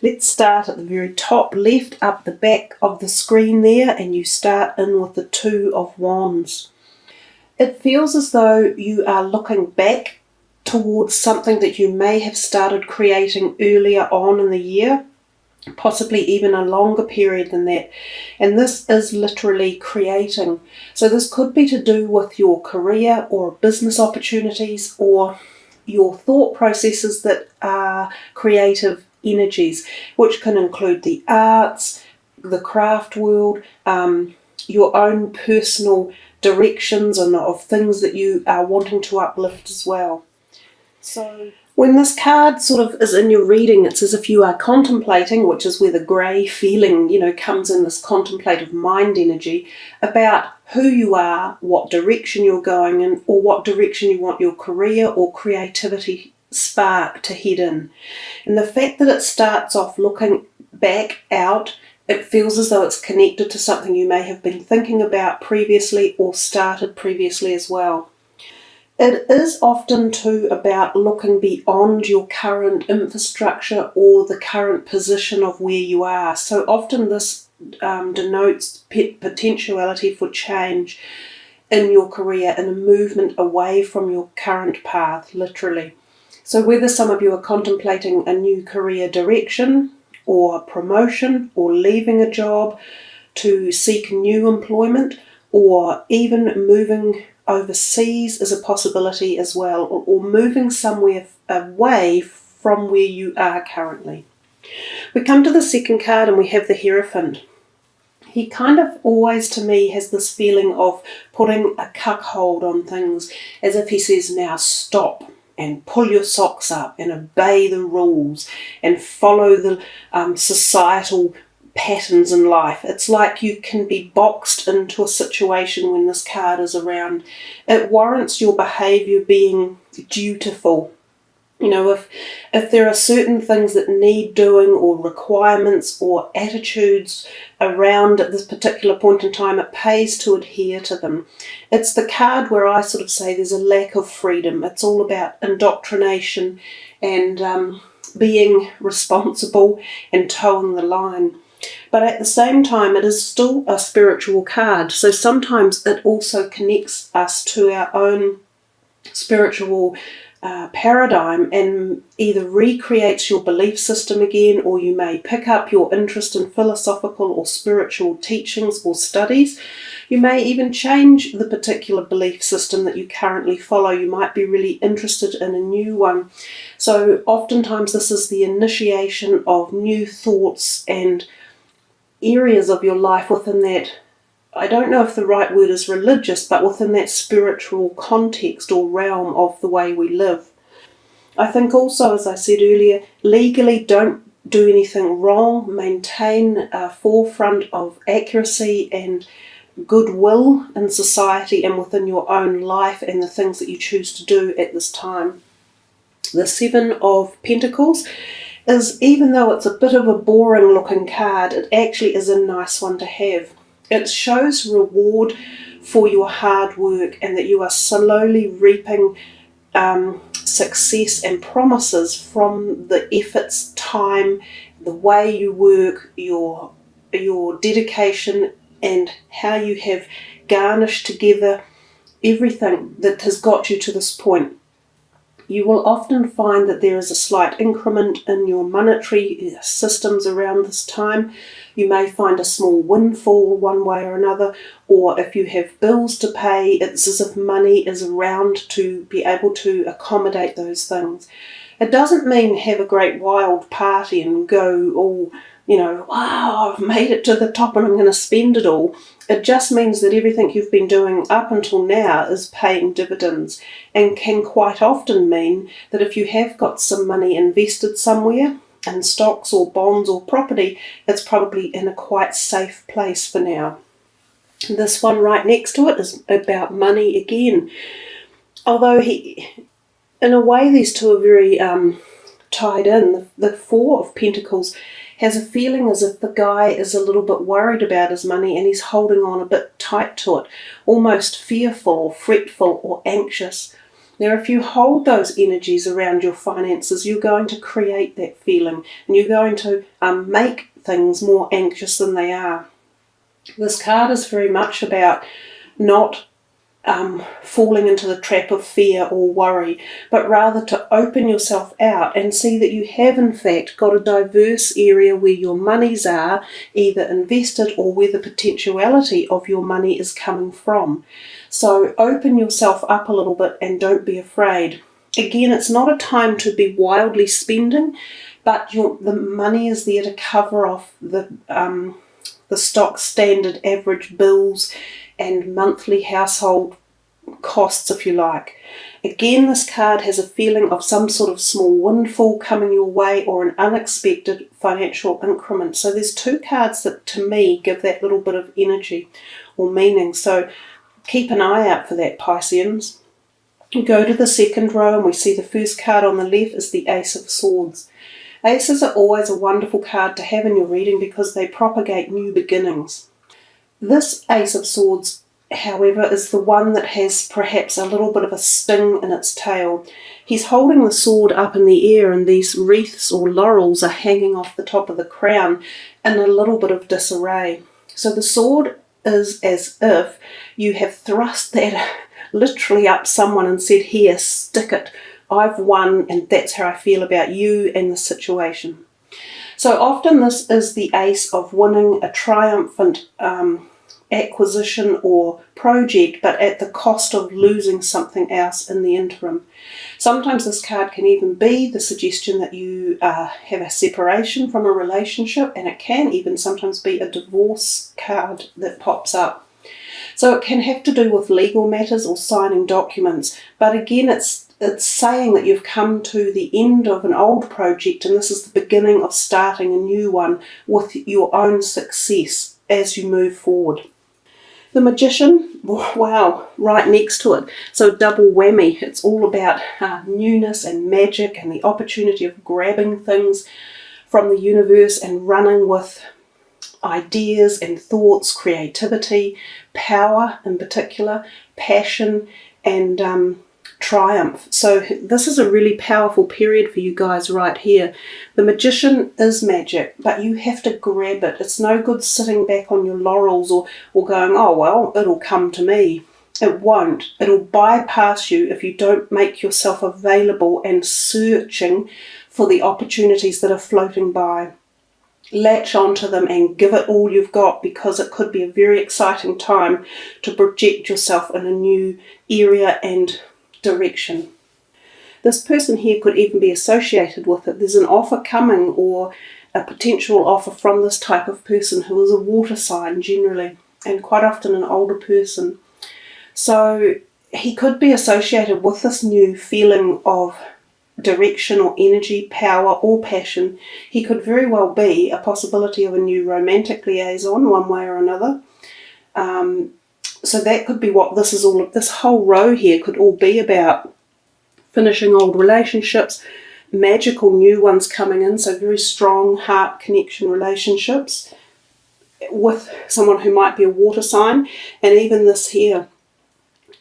Let's start at the very top left, up the back of the screen there, and you start in with the Two of Wands. It feels as though you are looking back towards something that you may have started creating earlier on in the year, possibly even a longer period than that. And this is literally creating. So this could be to do with your career or business opportunities or your thought processes that are creative energies, which can include the arts, the craft world, your own personal directions and of things that you are wanting to uplift as well. So when this card sort of is in your reading, it's as if you are contemplating, which is where the grey feeling, comes in, this contemplative mind energy, about who you are, what direction you're going in, or what direction you want your career or creativity spark to head in. And the fact that it starts off looking back out, it feels as though it's connected to something you may have been thinking about previously or started previously as well. It is often too about looking beyond your current infrastructure or the current position of where you are. So often this denotes potentiality for change in your career and a movement away from your current path, literally. So whether some of you are contemplating a new career direction or promotion or leaving a job to seek new employment or even moving overseas is a possibility as well, or moving somewhere away from where you are currently. We come to the second card and we have the Hierophant. He kind of always, to me, has this feeling of putting a cuckold on things, as if he says, now stop and pull your socks up and obey the rules and follow the societal patterns in life. It's like you can be boxed into a situation when this card is around. It warrants your behaviour being dutiful. If there are certain things that need doing or requirements or attitudes around at this particular point in time, it pays to adhere to them. It's the card where I sort of say there's a lack of freedom. It's all about indoctrination and being responsible and towing the line. But at the same time, it is still a spiritual card. So sometimes it also connects us to our own spiritual paradigm and either recreates your belief system again, or you may pick up your interest in philosophical or spiritual teachings or studies. You may even change the particular belief system that you currently follow. You might be really interested in a new one. So oftentimes this is the initiation of new thoughts and areas of your life within that, I don't know if the right word is religious, but within that spiritual context or realm of the way we live. I think also, as I said earlier, legally don't do anything wrong. Maintain a forefront of accuracy and goodwill in society and within your own life and the things that you choose to do at this time. The Seven of Pentacles is, even though it's a bit of a boring looking card, it actually is a nice one to have. It shows reward for your hard work and that you are slowly reaping success and promises from the efforts, time, the way you work, your dedication, and how you have garnished together everything that has got you to this point. You will often find that there is a slight increment in your monetary systems around this time. You may find a small windfall one way or another, or if you have bills to pay, it's as if money is around to be able to accommodate those things. It doesn't mean have a great wild party and go all, wow, I've made it to the top and I'm going to spend it all. It just means that everything you've been doing up until now is paying dividends, and can quite often mean that if you have got some money invested somewhere in stocks or bonds or property, it's probably in a quite safe place for now. This one right next to it is about money again. Although in a way these two are very tied in. The Four of Pentacles has a feeling as if the guy is a little bit worried about his money and he's holding on a bit tight to it, almost fearful or fretful or anxious. Now, if you hold those energies around your finances, you're going to create that feeling, and you're going to make things more anxious than they are. This card is very much about not falling into the trap of fear or worry, but rather to open yourself out and see that you have in fact got a diverse area where your monies are either invested or where the potentiality of your money is coming from. So open yourself up a little bit and don't be afraid. Again, it's not a time to be wildly spending, but the money is there to cover off the stock standard average bills and monthly household costs, if you like. Again, this card has a feeling of some sort of small windfall coming your way or an unexpected financial increment. So there's two cards that to me give that little bit of energy or meaning. So keep an eye out for that, Pisceans. We go to the second row and we see the first card on the left is the Ace of Swords. Aces are always a wonderful card to have in your reading because they propagate new beginnings. This Ace of Swords, however, is the one that has perhaps a little bit of a sting in its tail. He's holding the sword up in the air and these wreaths or laurels are hanging off the top of the crown in a little bit of disarray. So the sword is as if you have thrust that literally up someone and said, here, stick it. I've won and that's how I feel about you and the situation. So often this is the ace of winning a triumphant acquisition or project, but at the cost of losing something else in the interim. Sometimes this card can even be the suggestion that you have a separation from a relationship, and it can even sometimes be a divorce card that pops up. So it can have to do with legal matters or signing documents, but again it's saying that you've come to the end of an old project and this is the beginning of starting a new one with your own success as you move forward. The Magician, wow, right next to it. So double whammy. It's all about newness and magic and the opportunity of grabbing things from the universe and running with ideas and thoughts, creativity, power in particular, passion and triumph. So this is a really powerful period for you guys right here. The Magician is magic, but you have to grab it. It's no good sitting back on your laurels or going, oh well, it'll come to me. It won't. It'll bypass you if you don't make yourself available and searching for the opportunities that are floating by. Latch onto them and give it all you've got, because it could be a very exciting time to project yourself in a new area and direction. This person here could even be associated with it. There's an offer coming or a potential offer from this type of person who is a water sign generally, and quite often an older person. So he could be associated with this new feeling of direction or energy, power or passion. He could very well be a possibility of a new romantic liaison one way or another. So that could be what this is all of. This whole row here could all be about: finishing old relationships, magical new ones coming in, so very strong heart connection relationships with someone who might be a water sign. And even this here,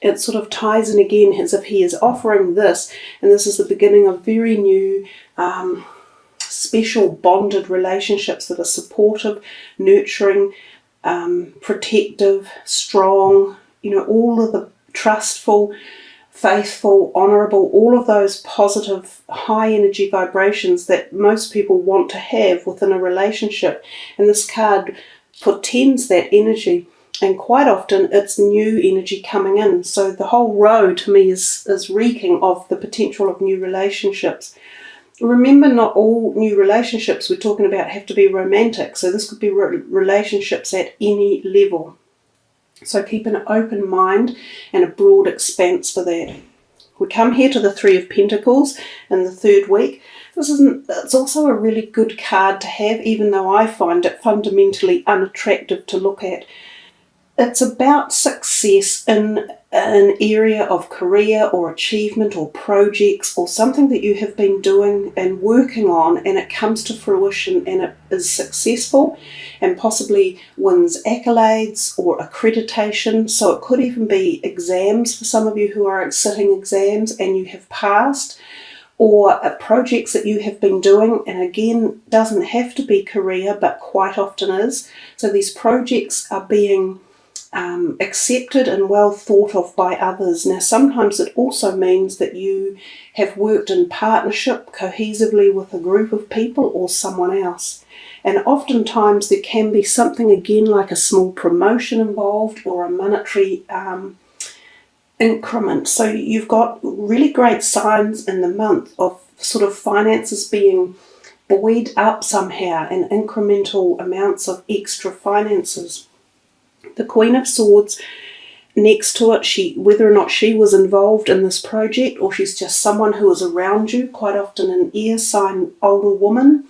it sort of ties in again as if he is offering this, and this is the beginning of very new special bonded relationships that are supportive, nurturing, protective, strong, all of the trustful, faithful, honourable, all of those positive, high energy vibrations that most people want to have within a relationship. And this card portends that energy, and quite often it's new energy coming in. So the whole row to me is reeking of the potential of new relationships. Remember, not all new relationships we're talking about have to be romantic, so this could be relationships at any level. So keep an open mind and a broad expanse for that. We come here to the Three of Pentacles in the third week. It's also a really good card to have, even though I find it fundamentally unattractive to look at. It's about success in an area of career or achievement or projects or something that you have been doing and working on, and it comes to fruition and it is successful and possibly wins accolades or accreditation. So it could even be exams for some of you who are sitting exams and you have passed, or projects that you have been doing, and again, doesn't have to be career but quite often is. So these projects are being accepted and well thought of by others. Now sometimes it also means that you have worked in partnership cohesively with a group of people or someone else, and oftentimes there can be something again like a small promotion involved or a monetary increment. So you've got really great signs in the month of sort of finances being buoyed up somehow and incremental amounts of extra finances. The Queen of Swords next to it, whether or not she was involved in this project or she's just someone who is around you, quite often an air sign older woman,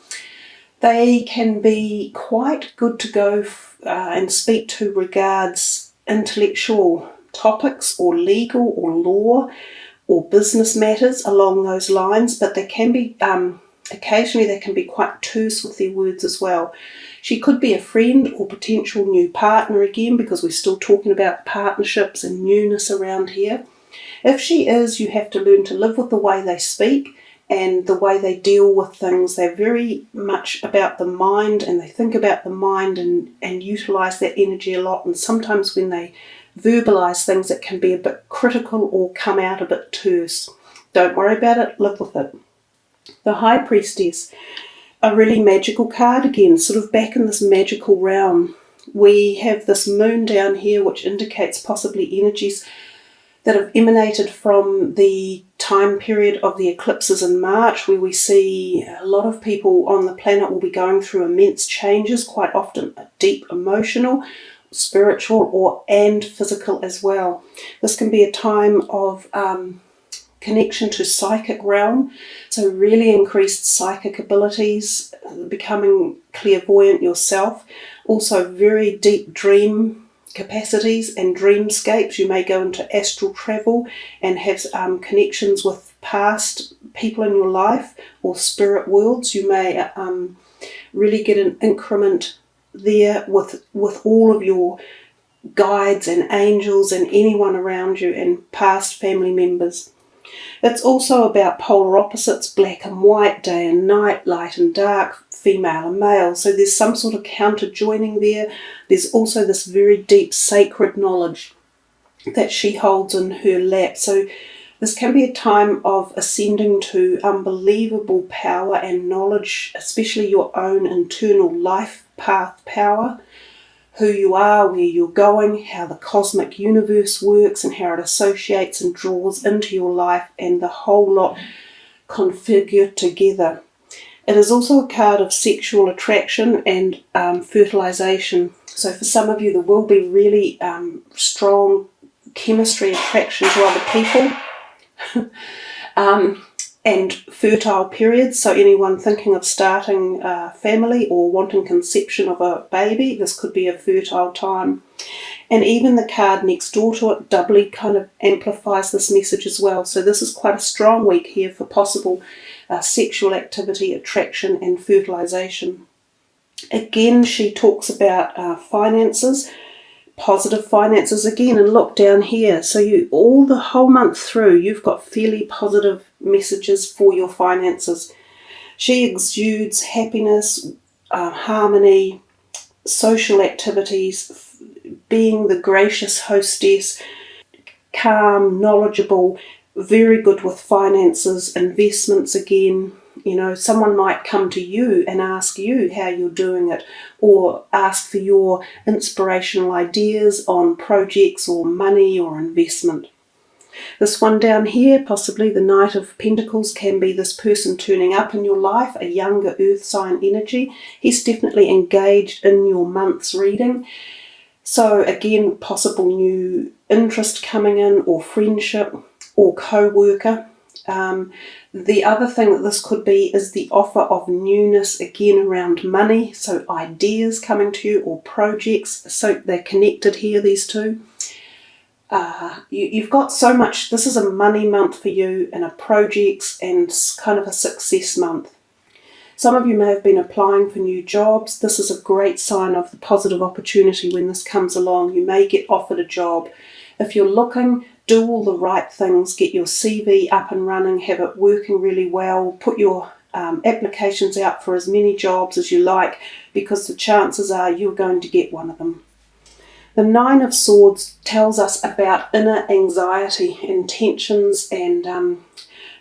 they can be quite good to go and speak to regards intellectual topics or legal or law or business matters along those lines, but they can be occasionally they can be quite terse with their words as well. She could be a friend or potential new partner again, because we're still talking about partnerships and newness around here. If she is, you have to learn to live with the way they speak and the way they deal with things. They're very much about the mind, and they think about the mind and utilise that energy a lot. And sometimes when they verbalise things, it can be a bit critical or come out a bit terse. Don't worry about it, live with it. The High Priestess, a really magical card again, sort of back in this magical realm. We have this moon down here which indicates possibly energies that have emanated from the time period of the eclipses in March, where we see a lot of people on the planet will be going through immense changes, quite often deep emotional, spiritual and physical as well. This can be a time of connection to psychic realm, so really increased psychic abilities, becoming clairvoyant yourself, also very deep dream capacities and dreamscapes. You may go into astral travel and have connections with past people in your life or spirit worlds. You may really get an increment there with all of your guides and angels and anyone around you and past family members. It's also about polar opposites, black and white, day and night, light and dark, female and male. So there's some sort of counter joining there. There's also this very deep sacred knowledge that she holds in her lap. So this can be a time of ascending to unbelievable power and knowledge, especially your own internal life path power, who you are, where you're going, how the cosmic universe works and how it associates and draws into your life, and the whole lot configured together. It is also a card of sexual attraction and fertilization. So for some of you, there will be really strong chemistry attraction to other people. And fertile periods, so anyone thinking of starting a family or wanting conception of a baby, this could be a fertile time. And even the card next door to it doubly kind of amplifies this message as well. So this is quite a strong week here for possible sexual activity, attraction and fertilization. Again, she talks about finances, positive finances again, and look down here. So you all the whole month through, you've got fairly positive messages for your finances. She exudes happiness, harmony, social activities, being the gracious hostess, calm, knowledgeable, very good with finances, investments again. You know, someone might come to you and ask you how you're doing it, or ask for your inspirational ideas on projects or money or investment. This one down here, possibly the Knight of Pentacles, can be this person turning up in your life, a younger earth sign energy. He's definitely engaged in your month's reading. So again, possible new interest coming in, or friendship, or co-worker. The other thing that this could be is the offer of newness, again around money, so ideas coming to you or projects, so they're connected here, these two. You've got so much. This is a money month for you and a projects and kind of a success month. Some of you may have been applying for new jobs. This is a great sign of the positive opportunity when this comes along. You may get offered a job. If you're looking, do all the right things. Get your CV up and running, have it working really well, put your applications out for as many jobs as you like, because the chances are you're going to get one of them. The Nine of Swords tells us about inner anxiety and tensions and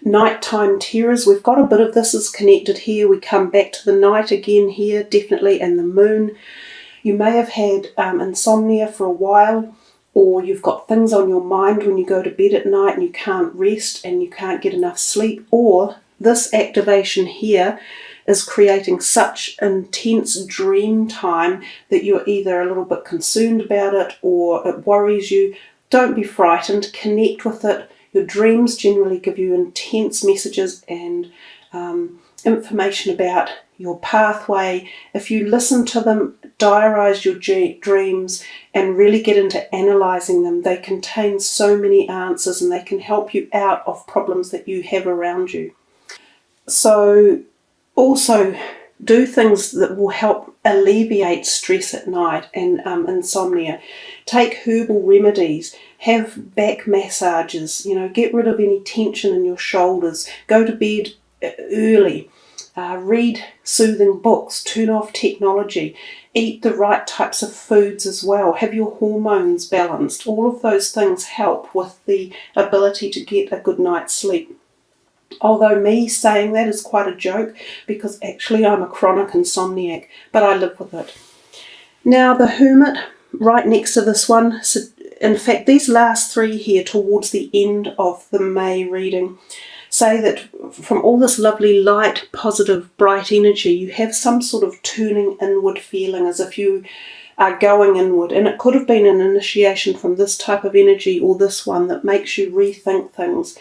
nighttime terrors. We've got a bit of this is connected here. We come back to the night again here, definitely, and the moon. You may have had insomnia for a while, or you've got things on your mind when you go to bed at night and you can't rest and you can't get enough sleep, or this activation here is creating such intense dream time that you're either a little bit concerned about it or it worries you. Don't be frightened, connect with it. Your dreams generally give you intense messages and information about your pathway. If you listen to them, diarise your dreams and really get into analysing them, they contain so many answers and they can help you out of problems that you have around you. So also do things that will help alleviate stress at night and insomnia. Take herbal remedies, have back massages, get rid of any tension in your shoulders, go to bed early, read soothing books, turn off technology, eat the right types of foods as well, have your hormones balanced. All of those things help with the ability to get a good night's sleep. Although me saying that is quite a joke, because actually I'm a chronic insomniac, but I live with it. Now the Hermit, right next to this one, so in fact these last three here towards the end of the May reading say that from all this lovely light, positive, bright energy, you have some sort of turning inward feeling as if you are going inward, and it could have been an initiation from this type of energy or this one that makes you rethink things.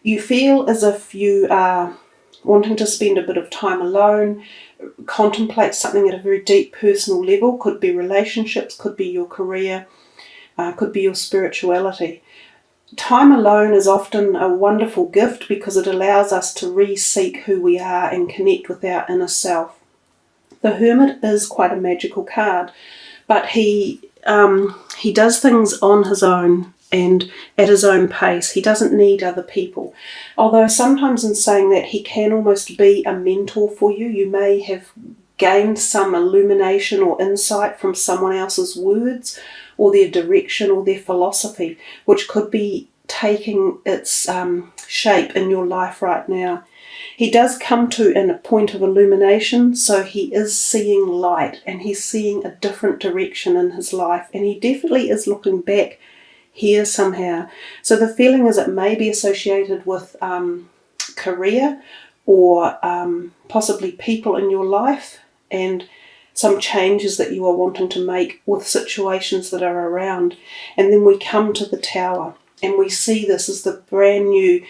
You feel as if you are wanting to spend a bit of time alone, contemplate something at a very deep personal level. Could be relationships, could be your career, could be your spirituality. Time alone is often a wonderful gift because it allows us to re-seek who we are and connect with our inner self. The Hermit is quite a magical card, but he does things on his own and at his own pace. He doesn't need other people. Although sometimes in saying that, he can almost be a mentor for you. You may have gained some illumination or insight from someone else's words or their direction or their philosophy, which could be taking its shape in your life right now. He does come to a point of illumination, so he is seeing light and he's seeing a different direction in his life, and he definitely is looking back here somehow. So the feeling is it may be associated with career or possibly people in your life and some changes that you are wanting to make with situations that are around. And then we come to the Tower and we see this as the brand new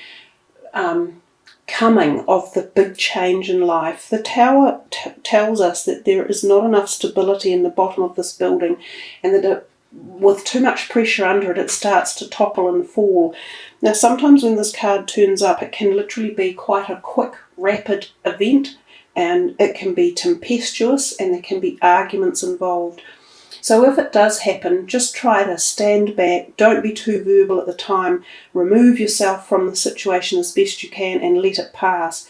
coming of the big change in life. The Tower tells us that there is not enough stability in the bottom of this building, and that with too much pressure under it, it starts to topple and fall. Now sometimes when this card turns up, it can literally be quite a quick, rapid event, and it can be tempestuous and there can be arguments involved. So if it does happen, just try to stand back, don't be too verbal at the time, remove yourself from the situation as best you can and let it pass.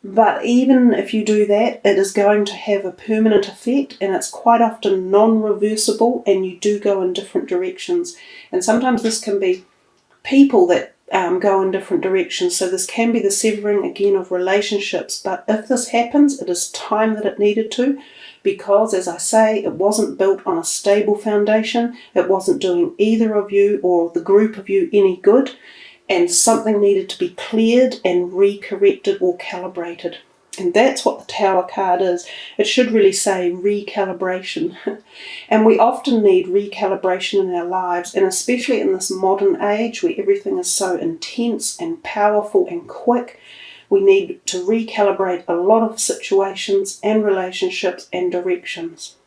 But even if you do that, it is going to have a permanent effect, and it's quite often non-reversible, and you do go in different directions. And sometimes this can be people that go in different directions. So this can be the severing again of relationships. But if this happens, it is time that it needed to, because as I say, it wasn't built on a stable foundation. It wasn't doing either of you or the group of you any good. And something needed to be cleared and re-corrected or calibrated. And that's what the Tower card is. It should really say recalibration. And we often need recalibration in our lives, and especially in this modern age where everything is so intense and powerful and quick. We need to recalibrate a lot of situations and relationships and directions.